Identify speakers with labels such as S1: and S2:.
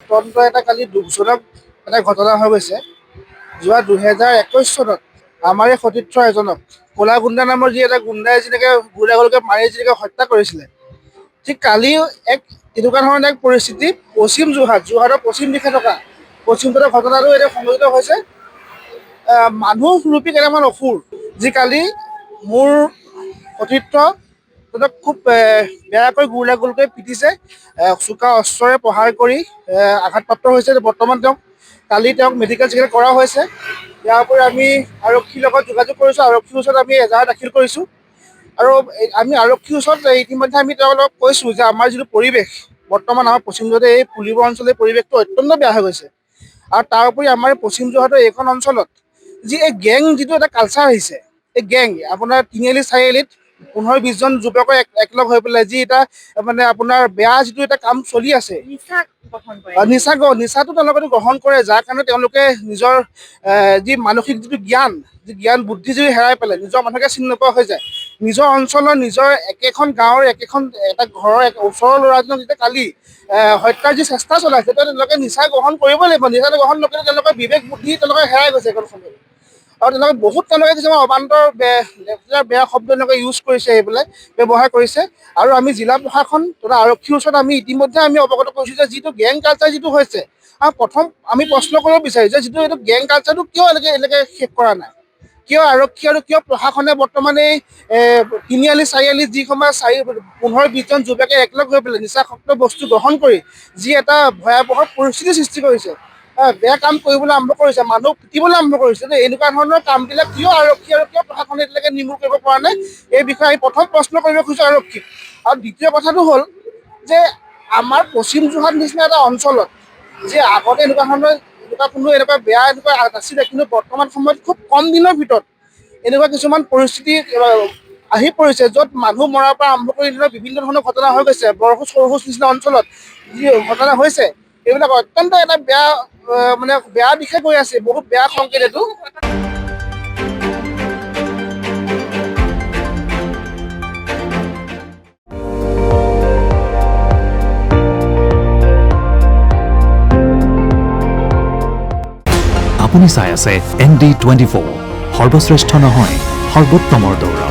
S1: অত্যন্ত এটা কালি দুখজনক এটা ঘটনা হৈ গৈছে। যোৱা 2021 চনত আমাৰ এই সতীৰ্থ এজনক ক'লা গুণ্ডা নামৰ যি এটা গুণ্ডাই যেনেকৈ গুণ্ডাগলকে মাৰি যেনেকৈ হত্যা কৰিছিলে, ঠিক কালিও এক এনেকুৱা ধৰণৰ এক পৰিস্থিতি পশ্চিম যোৰহাটৰ পশ্চিম দিশে থকা পশ্চিমফালৰ ঘটনাটো এতিয়া সংঘটিত হৈছে। মানুহৰূপী কেইটামান অসুৰ যি কালি মোৰ সতীৰ্থ খুব বেয়াকৈ গুলীয়াগুলকৈ পিটিছে, চোকা অস্ত্ৰৰে প্ৰহাৰ কৰি আঘাতপ্ৰাপ্ত হৈছে। বৰ্তমান তেওঁক মেডিকেল চেকআপ কৰা হৈছে। ইয়াৰ উপৰি আমি আৰক্ষীৰ লগত যোগাযোগ কৰিছোঁ, আৰক্ষীৰ ওচৰত আমি এজাহাৰ দাখিল কৰিছোঁ আৰু আমি আৰক্ষীৰ ওচৰত ইতিমধ্যে আমি তেওঁলোকক কৈছোঁ যে আমাৰ যিটো পৰিৱেশ বৰ্তমান আমাৰ পশ্চিম যোৰহাটৰ এই পুলিবৰ অঞ্চলৰ পৰিৱেশটো অত্যন্ত বেয়া হৈ গৈছে। আৰু তাৰ উপৰি আমাৰ পশ্চিম যোৰহাটৰ এইখন অঞ্চলত যি এই গেং যিটো এটা কালচাৰ আহিছে, এই গেং আপোনাৰ তিনিআলি চাৰিআলিত 15-20 জন যুৱকে একলগ হৈ পেলাই যি এটা মানে আপোনাৰ বেয়া যিটো এটা কাম চলি আছে, নিচাটো তেওঁলোকে গ্ৰহণ কৰে, যাৰ কাৰণে তেওঁলোকে নিজৰ যি মানসিক যিটো জ্ঞান বুদ্ধি যদি হেৰাই পেলাই নিজৰ মানুহকে চিনি নোপোৱা হৈ যায়। নিজৰ অঞ্চলৰ নিজৰ একেখন গাঁৱৰ এটা ঘৰৰ ওচৰৰ ল'ৰাজনক যেতিয়া কালি হত্যাৰ যি চেষ্টা চলাইছে, তেওঁলোকে নিচা গ্ৰহণ কৰিবই লাগিব। নিচাটো গ্ৰহণ নকৰিলে তেওঁলোকৰ বিবেক বুদ্ধি তেওঁলোকে হেৰাই গৈছে এইখন সময়ত। আৰু তেওঁলোকে কিছুমান অবান্তৰ বেয়া শব্দ এনেকৈ ইউজ কৰিছে, সেইবিলাক ব্যৱহাৰ কৰিছে। আৰু আমি জিলা প্ৰশাসন তথা আৰক্ষীৰ ওচৰত আমি ইতিমধ্যে আমি অৱগত কৰিছোঁ যে যিটো গেং কালচাৰ যিটো হৈছে, আৰু প্ৰথম আমি প্ৰশ্ন কৰিব বিচাৰিছোঁ যে যিটো এইটো গেং কালচাৰটো কিয় এনেকৈ শেষ কৰা নাই, কিয় আৰক্ষী আৰু কিয় প্ৰশাসনে বৰ্তমান এই তিনিআলি চাৰিআলিত যি সময় 15-20 জন যুৱকে একলগ হৈ পেলাই নিচাসক্ত বস্তু গ্ৰহণ কৰি যি এটা ভয়াৱহ পৰিস্থিতিৰ সৃষ্টি কৰিছে, বেয়া কাম কৰিবলৈ আৰম্ভ কৰিছে, মানুহ পিটিবলৈ আৰম্ভ কৰিছে। এনেকুৱা ধৰণৰ কামবিলাক কিয় আৰক্ষী আৰু কিয় প্ৰশাসনে এতিয়ালৈকে নিৰ্মূল কৰিব পৰা নাই, এই বিষয়ে আমি প্ৰথম প্ৰশ্ন কৰিব খুজিছোঁ আৰক্ষীক। আৰু দ্বিতীয় কথাটো হ'ল যে আমাৰ পশ্চিম যোৰহাট নিচিনা এটা অঞ্চলত যে আগতে এনেকুৱা বেয়া নাছিলে, কিন্তু বৰ্তমান সময়ত খুব কম দিনৰ ভিতৰত এনেকুৱা কিছুমান পৰিস্থিতি আহি পৰিছে, য'ত মানুহ মৰাৰ পৰা আৰম্ভ কৰি বিভিন্ন ধৰণৰ ঘটনা হৈ গৈছে। বৰখোজ সৰখোজ নিচিনা অঞ্চলত যি ঘটনা হৈছে, এইবিলাক অত্যন্ত এটা বেয়া দিশে গৈ আছে, বহুত বেয়া সংকেত এইটো।
S2: আপুনি চাই আছে ND24, সৰ্বশ্ৰেষ্ঠ নহয় সৰ্বোত্তমৰ দৌৰ।